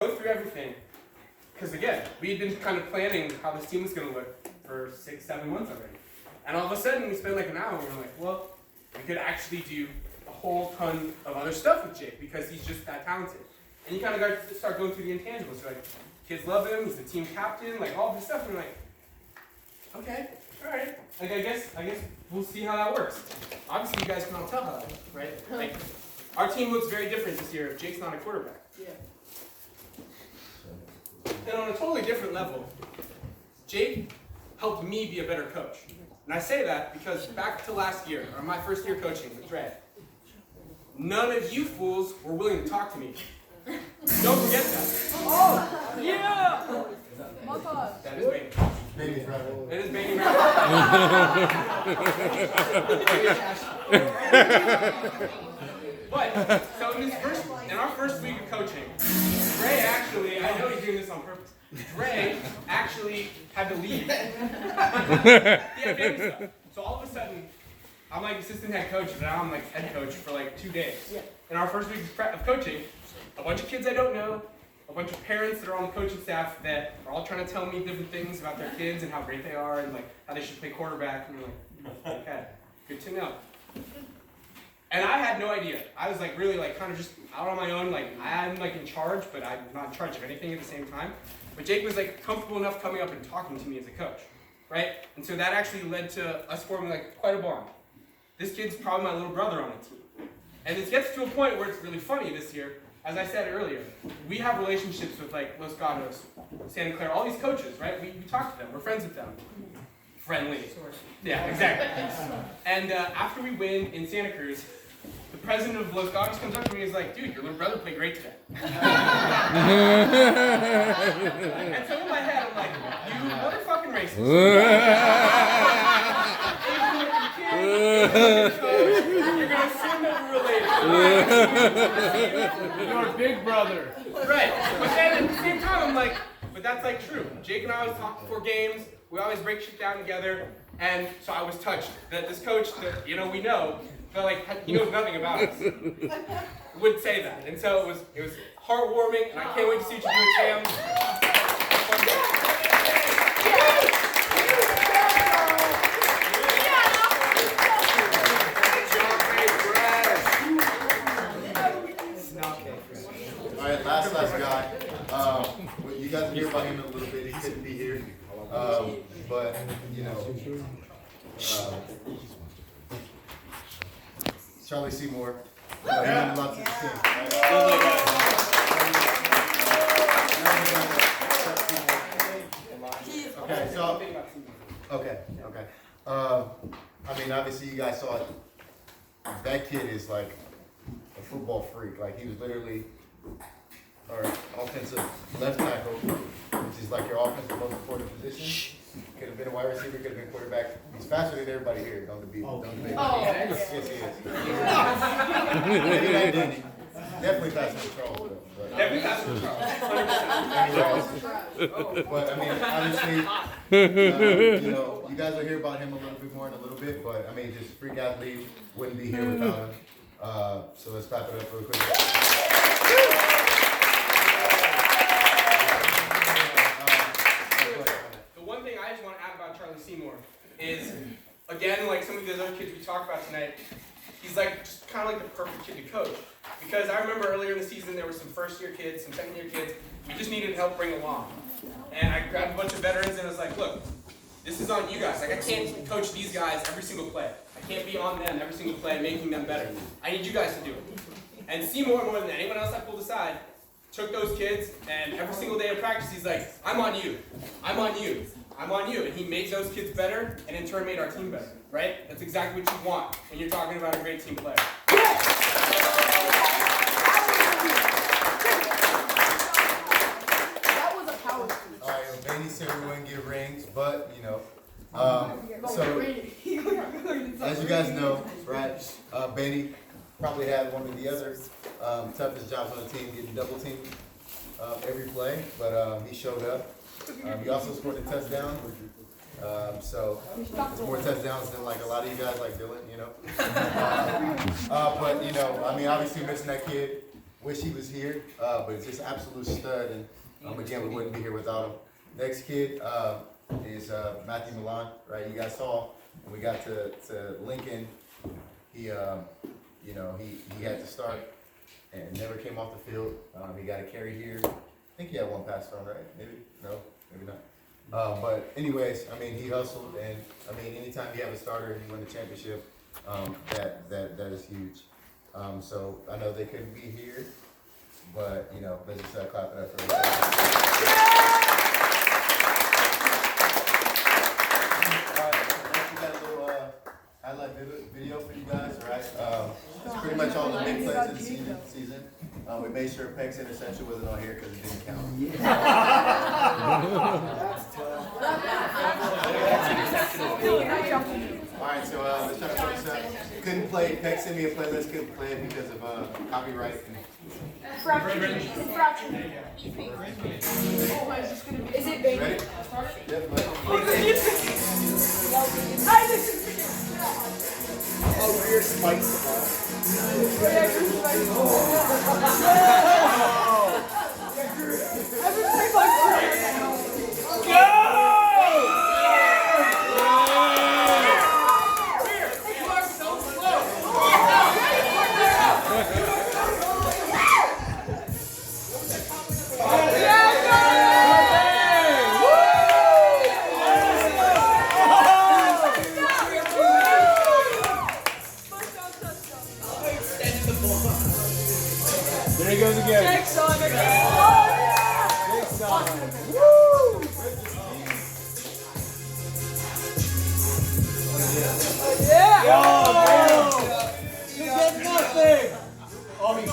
Go through everything, because again, we had been kind of planning how this team was going to look for 6-7 months already. And all of a sudden, we spent like an hour, and we're like, well, we could actually do a whole ton of other stuff with Jake, because he's just that talented. And you kind of got to start going through the intangibles. So like, kids love him, he's the team captain, like all this stuff, and we're like, okay, all right. Like I guess we'll see how that works. Obviously, you guys can all tell how that works, right? Like, our team looks very different this year if Jake's not a quarterback. Yeah. And on a totally different level, Jake helped me be a better coach. And I say that because back to last year, or my first year coaching with Dre, none of you fools were willing to talk to me. Don't forget that. Oh, yeah! My God. That is baby. Baby forever. It is baby. But, so in our first week of coaching, Dre actually, I know he's doing this on purpose, Dre actually had to leave. He had baby stuff. So all of a sudden, I'm like assistant head coach, and now I'm like head coach for like 2 days. In our first week of coaching, a bunch of kids I don't know, a bunch of parents that are on the coaching staff that are all trying to tell me different things about their kids and how great they are and like how they should play quarterback. And we're like, okay, good to know. And I had no idea. I was like really like kind of just out on my own. Like I'm like in charge, but I'm not in charge of anything at the same time. But Jake was like comfortable enough coming up and talking to me as a coach, right? And so that actually led to us forming like quite a bond. This kid's probably my little brother on the team. And this gets to a point where it's really funny this year. As I said earlier, we have relationships with like Los Gatos, Santa Clara, all these coaches, right? We talk to them, we're friends with them. Friendly. Yeah, exactly. And after we win in Santa Cruz, the president of Los Gatos comes up to me and is like, dude, your little brother played great today. And so in my head, I'm like, you motherfucking racist. You're going to assume that we're related. Your big brother. Right. But then at the same time, I'm like, but that's like true. Jake and I always talk before games. We always break shit down together. And so I was touched that this coach that, we know, but like he knows nothing about us, would say that. And so it was heartwarming, and I can't wait to see what you do at All right, last guy. You guys hear about him in a little bit. He couldn't be here, but Charlie Seymour. He meant a lot to the team. Okay. I mean, obviously, you guys saw it. That kid is like a football freak. Like, he was literally our offensive left tackle, which is like your offensive most important position. Could have been a wide receiver, could have been quarterback. He's faster than everybody here. Don't debate. Yes, he is. Definitely faster than Charles. Definitely faster than Charles. But I mean, obviously, you guys will hear about him a little bit more in a little bit. But I mean, just freak athlete, wouldn't be here without him. So let's clap it up real quick. I just want to add about Charlie Seymour is, again, like some of these other kids we talked about tonight, he's like just kind of like the perfect kid to coach. Because I remember earlier in the season there were some first-year kids, some second-year kids, we just needed help bring along. And I grabbed a bunch of veterans and I was like, look, this is on you guys. Like I can't coach these guys every single play. I can't be on them every single play making them better. I need you guys to do it. And Seymour, more than anyone else I pulled aside, took those kids and every single day of practice he's like, I'm on you. I'm on you. I'm on you. And he made those kids better, and in turn made our team better, right? That's exactly what you want when you're talking about a great team player. That was a power speech. All right, Benny said we wouldn't get rings, but so as you guys know, right? Benny probably had one of the other toughest jobs on the team, getting double teamed every play, but he showed up. He also scored a touchdown. So it's more touchdowns than like a lot of you guys like Dylan, But I mean, obviously missing that kid wish he was here, but it's just absolute stud, and again, we wouldn't be here without him. Next kid is Matthew Milan, right? You guys saw when we got to Lincoln, he you know, he had to start and never came off the field. He got a carry here. I think he had one pass thrown, right? Maybe? No, maybe not. But anyways, I mean, he hustled, and I mean, anytime you have a starter and you win the championship, that is huge. So I know they couldn't be here, but you know, let's just clap it up for everybody. We got a little highlight video for you guys, right? It's pretty much all the big plays of the season. We made sure Peck's interception wasn't on here because it didn't count. Alright, so let's try to focus up. Couldn't play, Peck sent me a playlist, couldn't play it because of copyright. Infraction. Is it big? Ready? Yep, Oh, weird spikes the ball. There he goes again. Next song again. Big song. Woo! Yeah! Oh, you get nothing. Oh, he's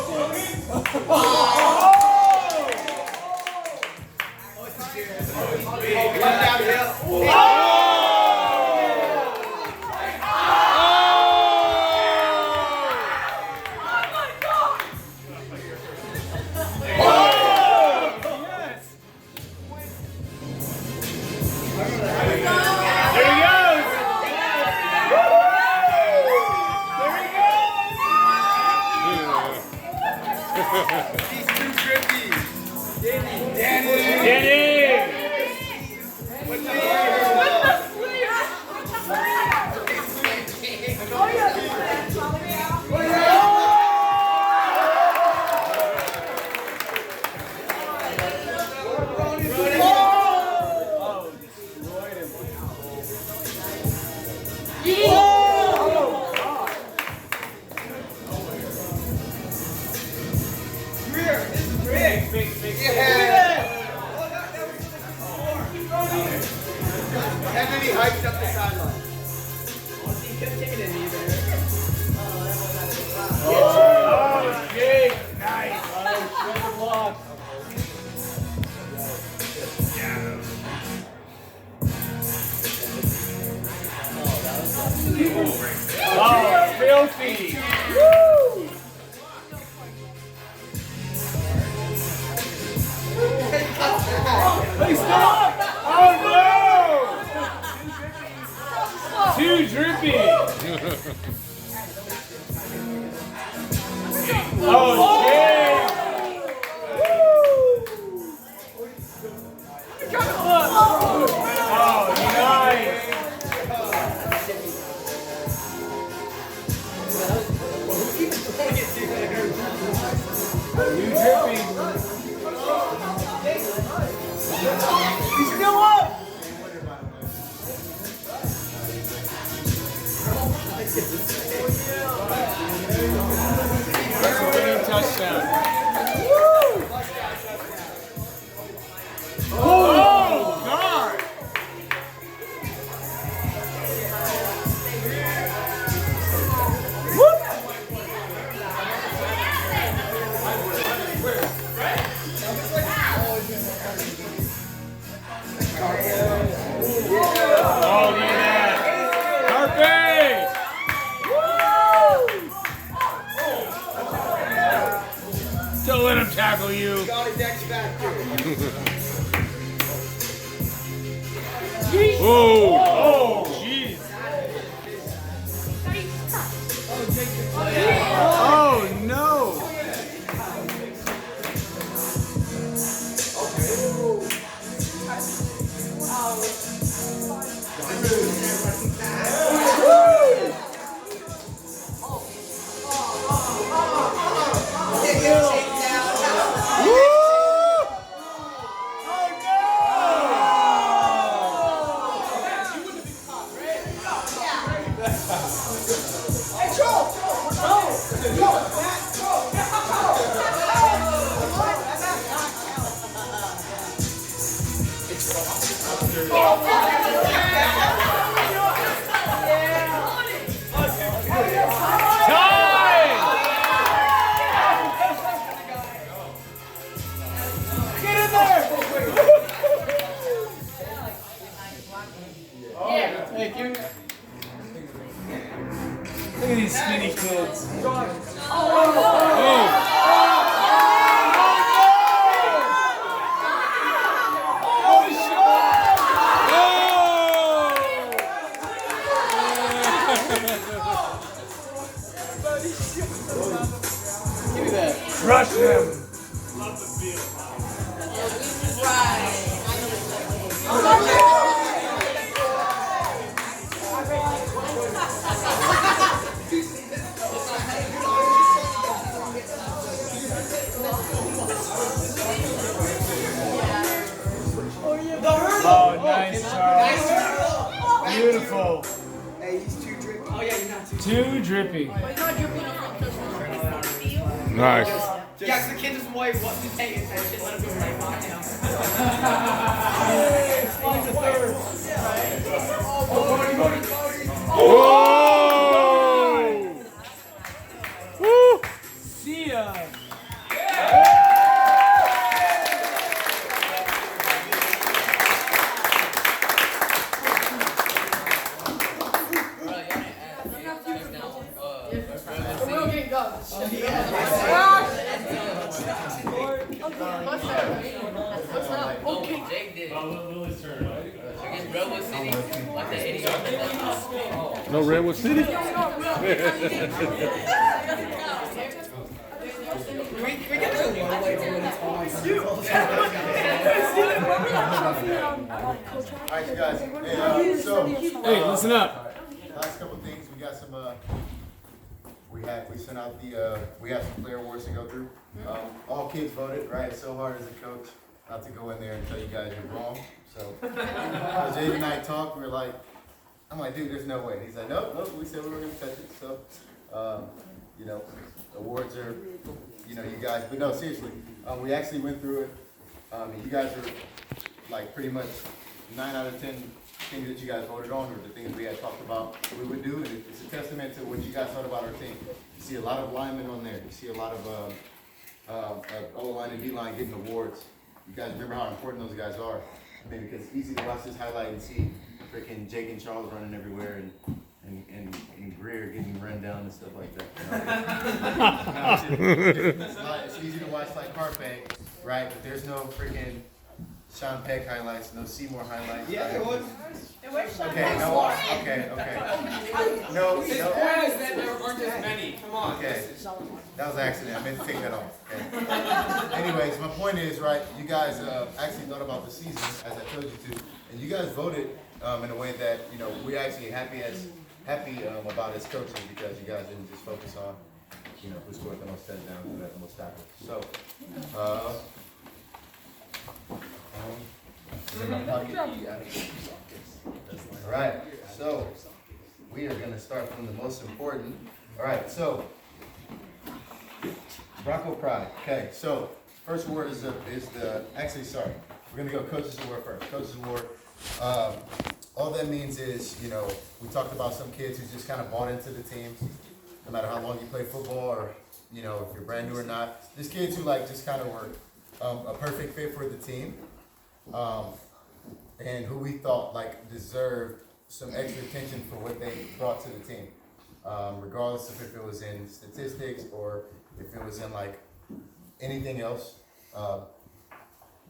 He's too trippy. And then he hikes up the sideline. Oh, Jake. Nice. Block. Oh, filthy. Woo! He's still up. Oh, no. Too drippy. Oh, Jake. Oh, nice. You dripping. He's still up. That's a winning touchdown. Oh, God. Oh, look at that. Carpet! Don't let him tackle you. Got his X factor. Oh, oh, jeez. Oh, no. Thank you. Look at these skinny kids. Give me that. Crush him. Oh, nice, Charles. Beautiful. Hey, he's too drippy. Oh, yeah, you're not Too drippy. Nice. Yeah, 'cause the kid just wasn't paying attention. Let him go right by him. Whoa! Woo! See ya. We'll get guns. Okay. Jake did it. Against Redwood City, like the 80 No Redwood City? We get to the low way when it's on you. Alright, you guys. Hey, so. Hey, listen up. Last couple things, we got some, we sent out we have some player awards to go through. All kids voted, right? It's so hard as a coach not to go in there and tell you guys you're wrong. So, as Jade and I talked, we were like, I'm like, dude, there's no way. He's like, nope, we said we were gonna touch it. So, awards are, you guys, but no, seriously, we actually went through it. And you guys are like pretty much 9 out of 10 things that you guys voted on, or the things we had talked about we would do, and it's a testament to what you guys thought about our team. You see a lot of linemen on there. You see a lot of O-line and D-line getting awards. You guys remember how important those guys are. I mean, because it's easy to watch this highlight and see freaking Jake and Charles running everywhere and Greer getting run down and stuff like that. It's easy to watch like Carpe, right? But there's no freaking Sean Peck highlights, no Seymour highlights. Yeah, it was. Okay, no, okay. No. There aren't as many. Come on. Okay, that was an accident. I meant to take that off. Okay. Anyways, my point is, right, you guys actually thought about the season, as I told you to, and you guys voted in a way that, we're actually happy about as coaches, because you guys didn't just focus on, who scored the most touchdowns and who had the most tackles. So, all right, so we are going to start from the most important. All right, so Bronco Pride. Okay, so first award is actually, sorry, we're going to go Coaches Award first. Coaches Award. All that means is, we talked about some kids who just kind of bought into the team, no matter how long you play football, or if you're brand new or not. There's kids who just kind of were a perfect fit for the team. And who we thought deserved some extra attention for what they brought to the team, regardless of if it was in statistics or if it was in anything else.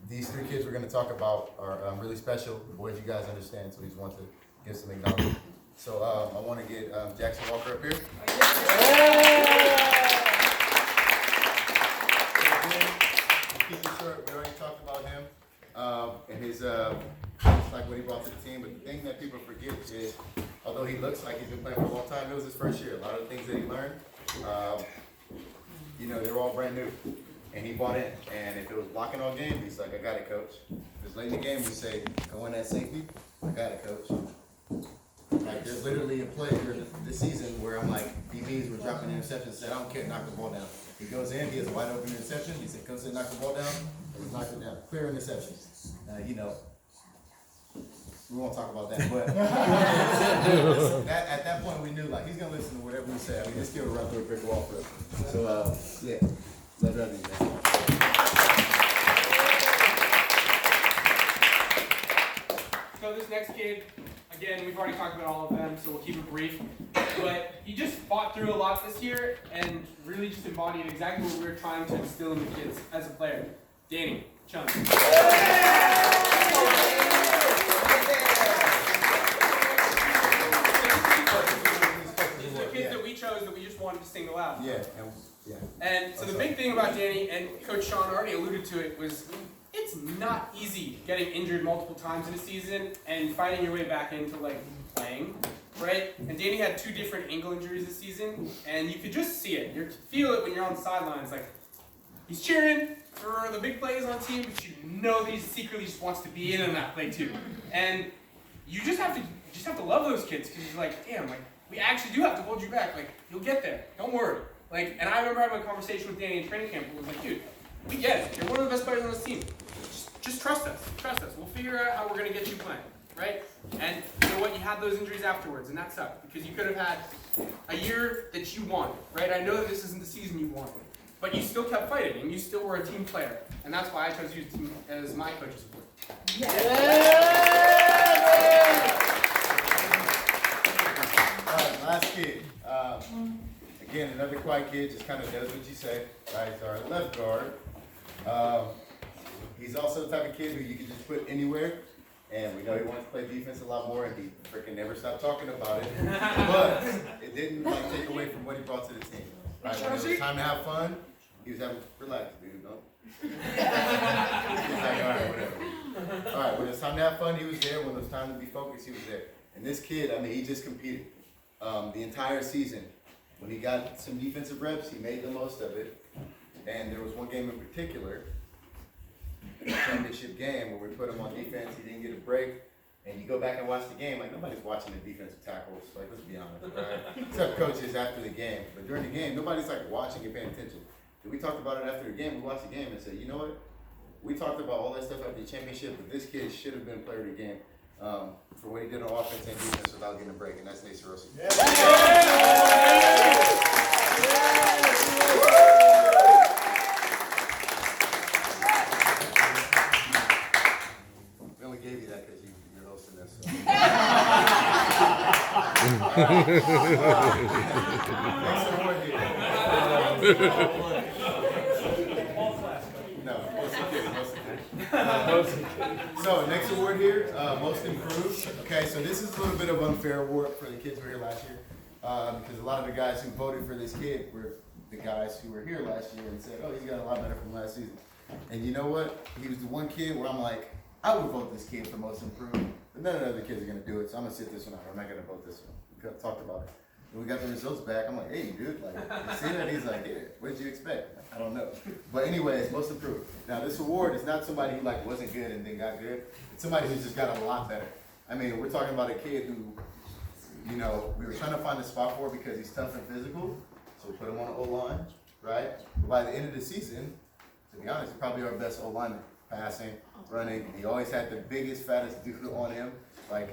These 3 kids we're going to talk about are really special. Boys, you guys understand, so we just want to give some acknowledgement. So I want to get Jackson Walker up here. Keep it short. We already talked about him and his what he brought to the team. But the thing that people forget is, although he looks like he's been playing for a long time, it was his first year. A lot of the things that he learned, they were all brand new. And he bought in. And if it was blocking all game, he's like, I got it, coach. If it's late in the game, we say, go in that safety. I got it, coach. There's literally a play during this season where I'm like, DBs were dropping interceptions, said, I don't care, knock the ball down. He goes in, he has a wide open interception. He said, coach said, knock the ball down. And he knocked it down. Clear interception. we won't talk about that, but at that point we knew like he's gonna listen to whatever we say. I mean, this kid will run through a brick wall for us. So yeah, love you, man. So this next kid, again, we've already talked about all of them, so we'll keep it brief. But he just fought through a lot this year and really just embodied exactly what we were trying to instill in the kids as a player. Danny, Chun. These are the kids that we chose that we just wanted to single out. Yeah. And so the big thing about Danny, and Coach Sean already alluded to it, was it's not easy getting injured multiple times in a season and fighting your way back into like playing, right? And Danny had 2 different ankle injuries this season, and you could just see it. You feel it when you're on the sidelines. Like he's cheering for the big plays on team, but you know that he secretly just wants to be in on that play too. And you just have to love those kids because you're like, damn, like we actually do have to hold you back. Like you'll get there. Don't worry. Like, and I remember having a conversation with Danny in training camp. It was like, dude, we get it. You're one of the best players on this team. Just trust us. Trust us. We'll figure out how we're gonna get you playing, right? And you know what? You had those injuries afterwards, and that sucked because you could have had a year that you wanted, right? I know that this isn't the season you wanted, but you still kept fighting, and you still were a team player, and that's why I chose you as my coach's support. All right, last kid. Again, another quiet kid, just kind of does what you say. Right, he's our left guard. He's also the type of kid who you can just put anywhere, and we know he wants to play defense a lot more, and he freaking never stopped talking about it. But it didn't like take away from what he brought to the team. Right, when it was time to have fun, he was having relax, dude. Don't. He's like, all right, whatever. All right, when it was time to have fun, he was there. When it was time to be focused, he was there. And this kid, I mean, he just competed the entire season. When he got some defensive reps, he made the most of it. And there was one game in particular, the championship game, where we put him on defense. He didn't get a break. And you go back and watch the game, like nobody's watching the defensive tackles. Like, let's be honest, right? Except coaches after the game. But during the game, nobody's like watching and paying attention. And we talked about it after the game. We watched the game and said, you know what? We talked about all that stuff after the championship, but this kid should have been player of the game for what he did on offense and defense without getting a break, and that's Nate Sarosi. We only gave you that because you're hosting this. So. Next award here. No, so next award here, most improved. Okay, so this is a little bit of an unfair award for the kids who were here last year, because a lot of the guys who voted for this kid were the guys who were here last year and said, oh, he's got a lot better from last season. And you know what? He was the one kid where I'm like, I would vote this kid for most improved, but none of the other kids are going to do it, so I'm going to sit this one out. I'm not going to vote this one. We talked about it. When we got the results back, I'm like, hey, dude, like, you see that? He's like, yeah, what did you expect? I don't know. But anyways, most improved. Now, this award is not somebody who, like, wasn't good and then got good. It's somebody who just got a lot better. I mean, we're talking about a kid who, you know, we were trying to find a spot for because he's tough and physical, so we put him on the O-line, right? But by the end of the season, to be honest, he's probably our best O-lineman. Passing, running. He always had the biggest, fattest dude on him. Like,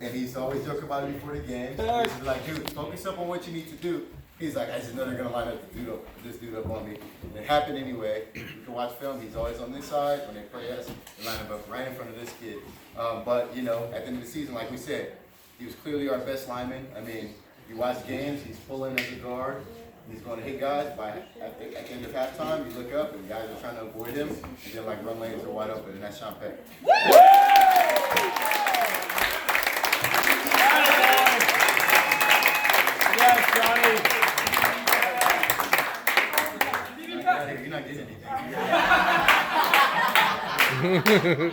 and he's always joking about it before the game. He's like, dude, focus up on what you need to do. He's like, I just know they're gonna line this dude up on me. And it happened anyway. You can watch film. He's always on this side. When they play us, they line him up right in front of this kid. But you know, at the end of the season, like we said, he was clearly our best lineman. I mean, you watch games. He's pulling as a guard. He's going to hit guys. At the end of halftime, you look up and guys are trying to avoid him. And then like run lanes are wide open, and that's Sean Peck. Yes, Johnny. You're not getting anything.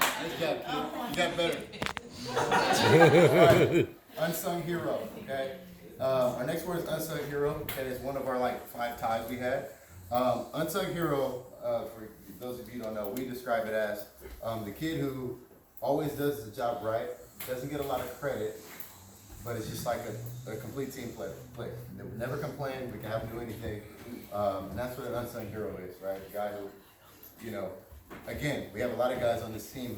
Nice job, kid. You got better. Right. Unsung hero, okay? Our next word is unsung hero. Okay, it's one of our like 5 ties we had. Unsung hero, for those of you who don't know, we describe it as the kid who always does the job right, doesn't get a lot of credit, but it's just like a complete team player. They would never complain, we can have him do anything. And that's what an unsung hero is, right? A guy who, you know, again, we have a lot of guys on this team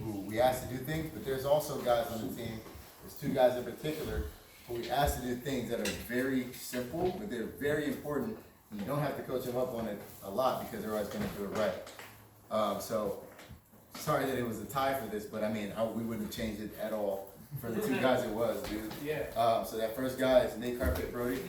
who we ask to do things, but there's also guys on the team, there's two guys in particular, who we ask to do things that are very simple, but they're very important. And you don't have to coach them up on it a lot because they're always going to do it right. So, sorry that it was a tie for this, but I mean, we wouldn't change it at all. For the two guys it was, dude. Yeah. So that first guy is Nate Carpet Brody.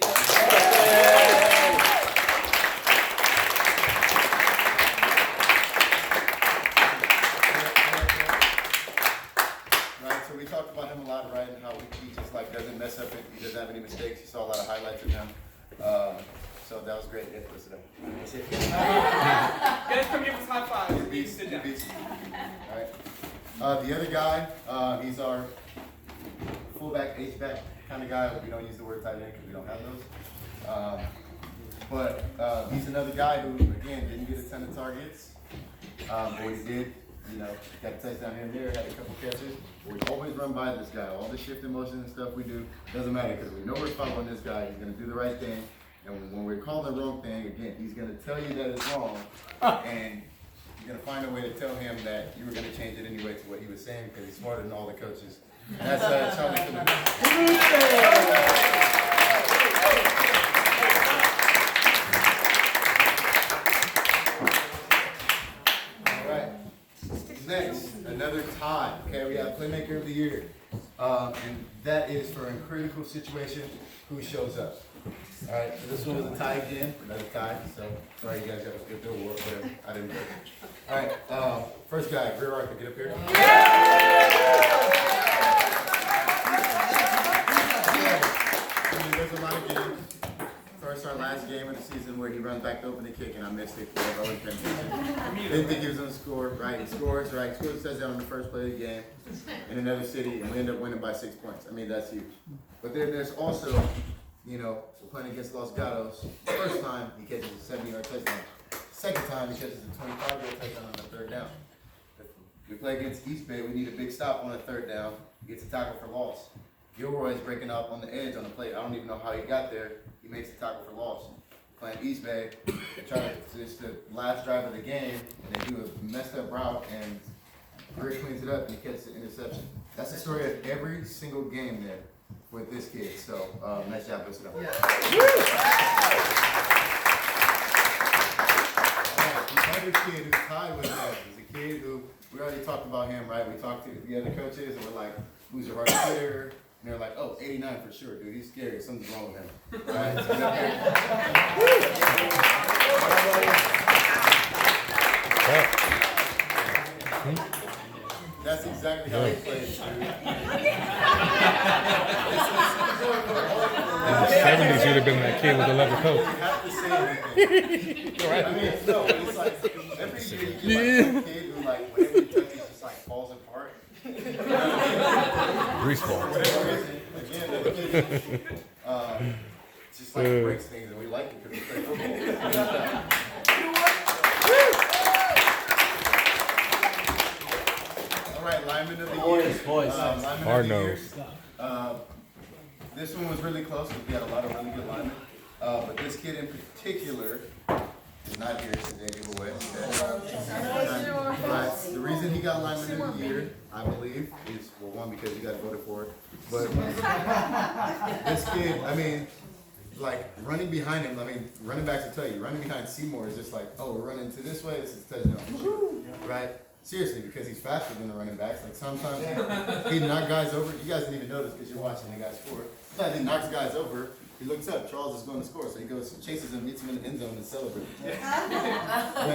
Right, so we talked about him a lot, right, and how he just like doesn't mess up, he doesn't have any mistakes. You saw a lot of highlights of him. So that was great. Yeah, listen up. That's it. Guys, come give us high five. Beast, Sit down. beast. All right. The other guy, he's our fullback, H-back kind of guy. We don't use the word tight end because we don't have those. But he's another guy who, again, didn't get a ton of targets. But what he did, got a touchdown here and there, had a couple catches. But we always run by this guy. All the shifting motions and stuff we do doesn't matter because we know we're following this guy. He's going to do the right thing. And when we're calling the wrong thing, again, he's going to tell you that it's wrong. And you're going to find a way to tell him that you were going to change it anyway to what he was saying because he's smarter than all the coaches. And that's Charlie Phillips. All right. Next, another tie. Okay, we have Playmaker of the Year. And that is for a critical situation, who shows up. All right, so this one was a tie again, another tie. So sorry, you guys got to skip the award, whatever. I didn't know. All right, first guy, Greer Arthur, get up here. There's a lot of games. First, our last game of the season where he runs back to open the kick and I missed it. Didn't think he was going to score. Right, he scores. Right, scores a touchdown on the first play of the game in another city, and we end up winning by 6 points. I mean, that's huge. But then there's also, we're playing against Los Gatos. First time he catches a 70-yard touchdown. Second time he catches a 25-yard touchdown on the third down. We play against East Bay. We need a big stop on the third down. He gets a tackle for loss. Gilroy's breaking up on the edge on the play. I don't even know how he got there. He makes the tackle for loss. Playing East Bay, they try to, it's the last drive of the game, and they do a messed up route, and Greer cleans it up, and he catches the interception. That's the story of every single game there with this kid. So, nice job, listen up. Yeah. The other kid who's tied with us is a kid who, we already talked about him, right? We talked to the other coaches, and we're like, who's your hardest hitter? And they're like, oh, 89 for sure, dude. He's scary. Something's wrong with him. All right, so that's exactly how he plays, dude. In the 70s, you'd have been that kid with the leather coat. You have to say anything. Right. I mean, no, it's like every year you get like a kid who, like, whatever you touch, it just like falls apart. Grease ball. For whatever reason, again, the kid just like breaks things, and we like it because we play football. All right, lineman of the year. Hard nose. This one was really close because we had a lot of really good linemen. But this kid in particular is not here since they gave away. But the reason he got lineman of the year, I believe, is, well, one, because he got voted for it. But this kid, I mean, like running behind him, I mean, running backs will tell you, running behind Seymour is just like, oh, we're running to this way, this is touchdown. Right? Seriously, because he's faster than the running backs. Like sometimes he knocks guys over. You guys didn't even notice because you're watching the guy score. Sometimes he knocks guys over. He looks up. Charles is going to score, so he goes, chases him, meets him in the end zone, and celebrates. But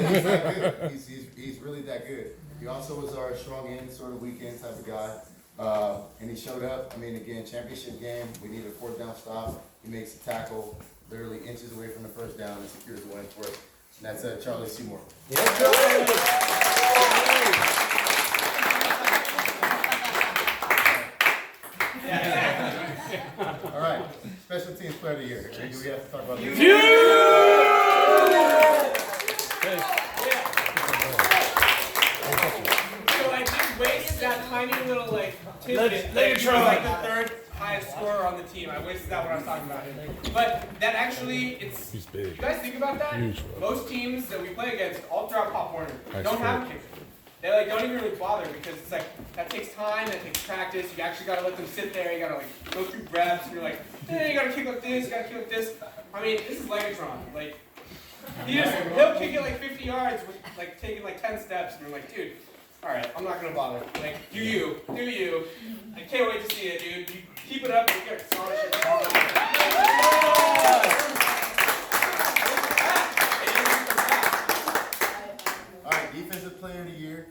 he's that good. He's really that good. He also was our strong end, sort of weekend type of guy. And he showed up. I mean, again, championship game. We needed a fourth down stop. He makes a tackle, literally inches away from the first down, and secures the win for us. And that's Charlie Seymour. All right, special teams player of the year. Do we have to talk about this? So I just wasted that tiny little tidbit. Like the third highest highest scorer on the team. I wasted that when I was talking about him. But that actually, it's. He's big. You guys think about that? Huge. Most teams that we play against, all throughout Pop Warner, That's don't have a true. kicker. They like don't even really bother because it's like that takes time, that takes practice. You actually gotta let them sit there. You gotta like go through reps. And you're like, hey, you gotta kick like this. You gotta kick like this. I mean, this is Legatron. Like, he'll kick it like 50 yards with like taking like 10 steps, and you're like, dude. All right, I'm not gonna bother. Like, do you? I can't wait to see it, dude. You keep it up, and you get a scholarship. All right, defensive player of the year.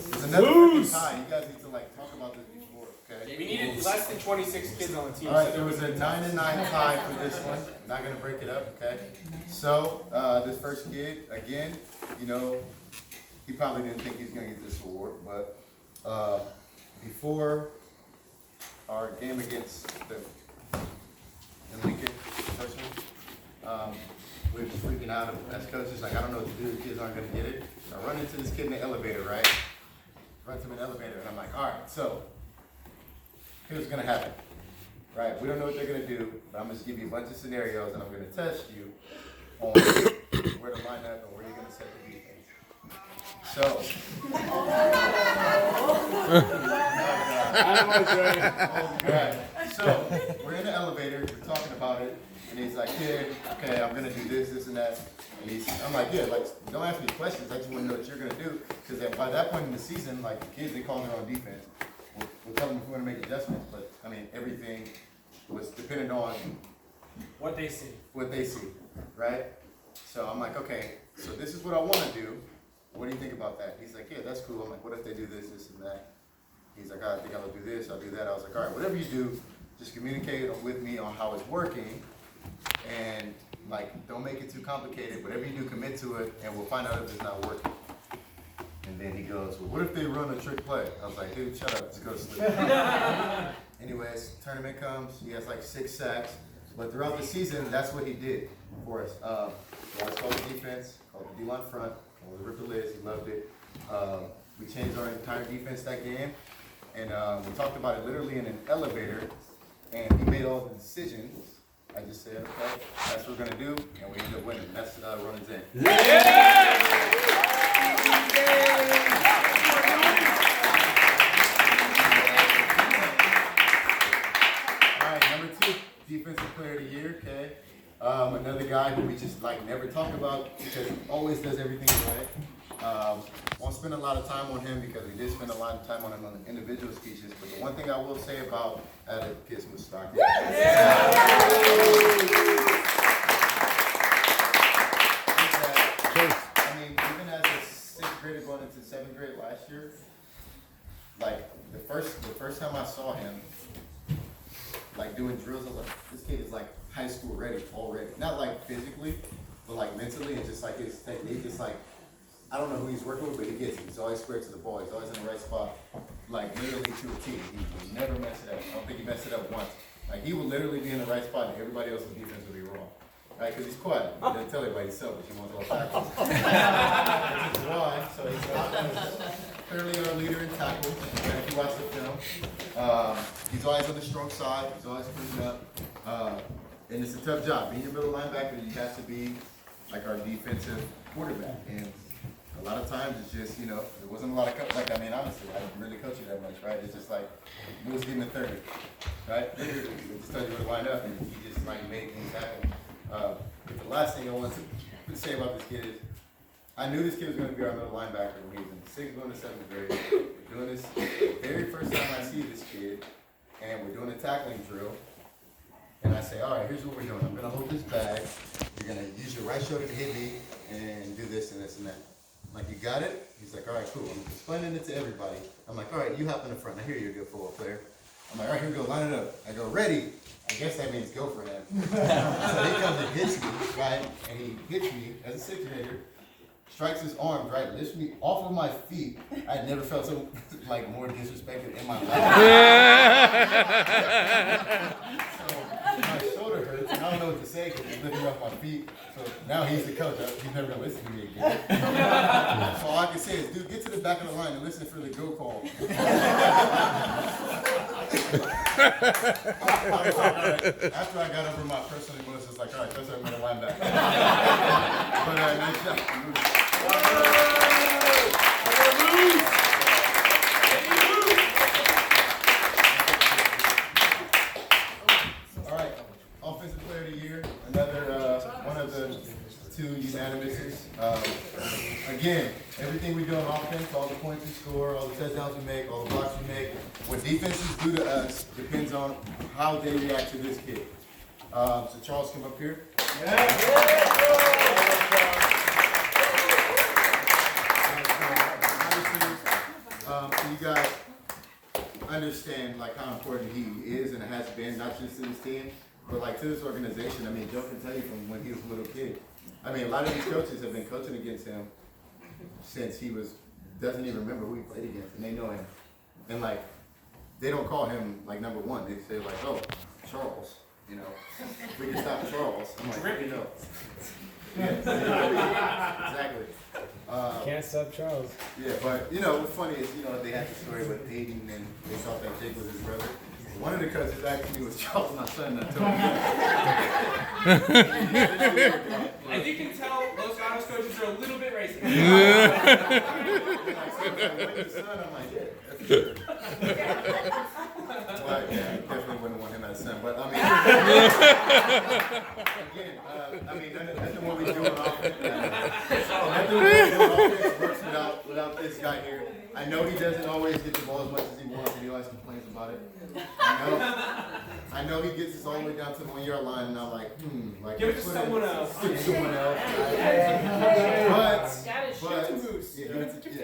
There's another freaking tie. You guys need to like talk about this before, okay? We needed less than 26 kids on the team. All right, there was a 9-9 tie for this one. Not gonna break it up, okay? So this first kid, again, you know, he probably didn't think he's gonna get this award, but before our game against the Lincoln freshman, we were just freaking out as coaches, like I don't know what to do. The kids aren't gonna get it. So I run into this kid in the elevator, right? Run to him in the elevator, and I'm like, all right, so here's what's gonna happen. Right, we don't know what they're gonna do, but I'm gonna just give you a bunch of scenarios and I'm gonna test you on where to line up and where you're gonna set the defense. So, alright, so we're in the elevator, we're talking about it, and he's like, kid, okay, I'm gonna do this, and that. And I'm like, yeah, like, don't ask me questions, I just wanna know what you're gonna do, because by that point in the season, like, the kids, they call their own defense. We'll tell them if we're gonna make adjustments, but I mean, everything was dependent on What they see. Right? So I'm like, okay, so this is what I wanna do. What do you think about that? He's like, yeah, that's cool. I'm like, what if they do this, this, and that? He's like, I think I'll do this, I'll do that. I was like, all right, whatever you do, just communicate with me on how it's working, and like, don't make it too complicated. Whatever you do, commit to it, and we'll find out if it's not working. And then he goes, well, what if they run a trick play? I was like, dude, shut up, just go to sleep. Anyways, tournament comes, he has like 6 sacks. But throughout the season, that's what he did for us. He always called the defense, called the D-line front, called the rip the lids, he loved it. We changed our entire defense that game. And we talked about it literally in an elevator. And he made all the decisions. I just said, okay, that's what we're gonna do, and we ended up winning. That's Ronan's in. Defensive player of the year, okay. Another guy who we just like never talk about because he always does everything right. Won't spend a lot of time on him because we did spend a lot of time on him on the individual speeches. But the one thing I will say about Kiss Mustaki. I mean, even as a 6th grader going into 7th grade last year, like the first time I saw him, like doing drills, I was like, this kid is like high school ready already. Not like physically, but like mentally, and just like his technique, just like, I don't know who he's working with, but he gets it. He's always square to the ball. He's always in the right spot, like literally to a T. He will never mess it up. I don't think he messed it up once. Like he will literally be in the right spot, and everybody else's defense will be wrong. Right? Because he's quiet. He doesn't tell everybody he's selfish. He wants all tackles. Which is why. So he's clearly our leader in tackles. And if you watch the film, he's always on the strong side. He's always cleaning up. And it's a tough job. Being a middle linebacker, you have to be like our defensive quarterback. And a lot of times it's just, you know, there wasn't a lot of, like, I mean, honestly, I didn't really coach you that much, right? It's just like, who was getting the 30, right? Literally, we just told you where to line up, and he just, like, made things happen. The last thing I want to say about this kid is, I knew this kid was going to be our middle linebacker when he was in 6th going to 7th grade. We're doing this the very first time I see this kid, and we're doing a tackling drill. And I say, all right, here's what we're doing. I'm going to hold this bag. You're going to use your right shoulder to hit me and do this and this and that. I'm like, you got it? He's like, all right, cool. I'm explaining it to everybody. I'm like, all right, you hop in the front. I hear you're a good football player. I'm like, all right, here we go. Line it up. I go, ready. I guess that means go for him. So he comes and hits me, right? And he hits me as a 6th grader, strikes his arms, right? Lifts me off of my feet. I had never felt so, like, more disrespected in my life. My shoulder hurts, and I don't know what to say because he's lifting me off my feet. So now he's the coach. He's never going to listen to me again. So all I can say says, dude, get to the back of the line and listen for the go call. After I got over my personal emotions, it's like, all right, that's how I'm going to line back. But nice job. All right, offensive player of the year, another one of the two unanimouses. Again, everything we do on offense, all the points we score, all the touchdowns we make, all the blocks we make, what defenses do to us depends on how they react to this kid. So Charles, come up here. So you guys understand like how important he is and has been, not just to this team, but like to this organization. I mean, Joe can tell you from when he was a little kid. I mean, a lot of these coaches have been coaching against him since he doesn't even remember who he played against, and they know him. And like, they don't call him like number one. They say like, oh, Charles, you know, if we can stop Charles. I'm like, you know. Yeah, exactly. Can't stop Charles. Yeah, but you know, what's funny is, you know, they had the story with Aiden and they thought that Jake was his brother. One of the coaches actually was Charles, my son, I told him. As you can tell, Los Gatos coaches are a little bit racist. Like, when your son, I'm like, yeah, that's good. But yeah, I definitely wouldn't want him as a son. But I mean, again, nothing what we do on offense. Nothing what we do on offense works without this guy here. I know he doesn't always get the ball as much as he wants, and he always complains about it. I know he gets us all the way down to the 1 yard line, and I'm like, like Give it to someone else. Give it to someone else.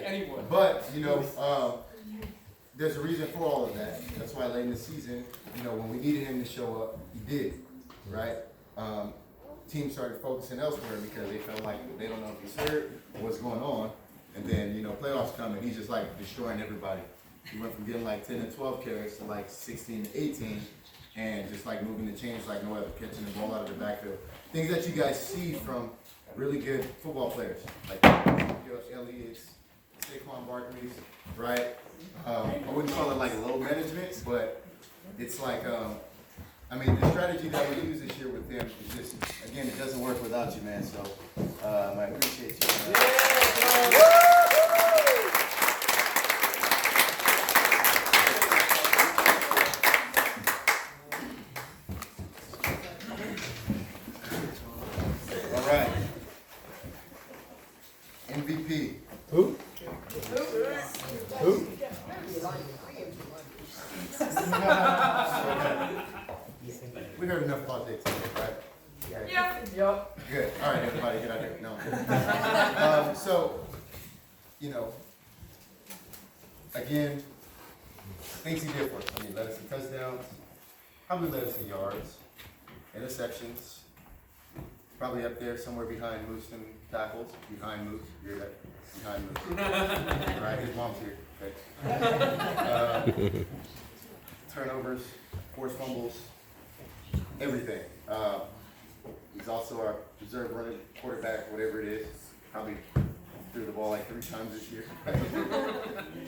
Anyone. But you know, there's a reason for all of that. That's why late in the season, you know, when we needed him to show up, he did, right? Teams started focusing elsewhere because they felt like they don't know if he's hurt or what's going on. And then, you know, playoffs come and he's just like destroying everybody. He went from getting like 10 and 12 carries to like 16 to 18 and just like moving the chains like no other, catching the ball out of the backfield. Things that you guys see from really good football players like Elliott's, Saquon Barkley's, right? I wouldn't call it like low management, but it's like, I mean, the strategy that we use this year with them is just, again, it doesn't work without you, man. So I appreciate you. All right. MVP. Who? We heard enough about that today, right? Yep. Good. All right, everybody, get out here. No. So, you know, again, things he did for us. I mean, led us in touchdowns, probably led us in yards, interceptions, probably up there somewhere behind Moose and tackles. Behind Moose, you're there. Behind Moose. All right, his mom's here. Okay. Turnovers, forced fumbles, everything. He's also our reserve running quarterback, whatever it is. Probably threw the ball like 3 times this year.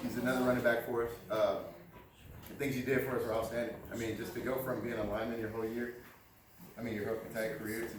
He's another running back for us. The things you did for us are outstanding. I mean, just to go from being a lineman your whole year, I mean, your whole entire career, to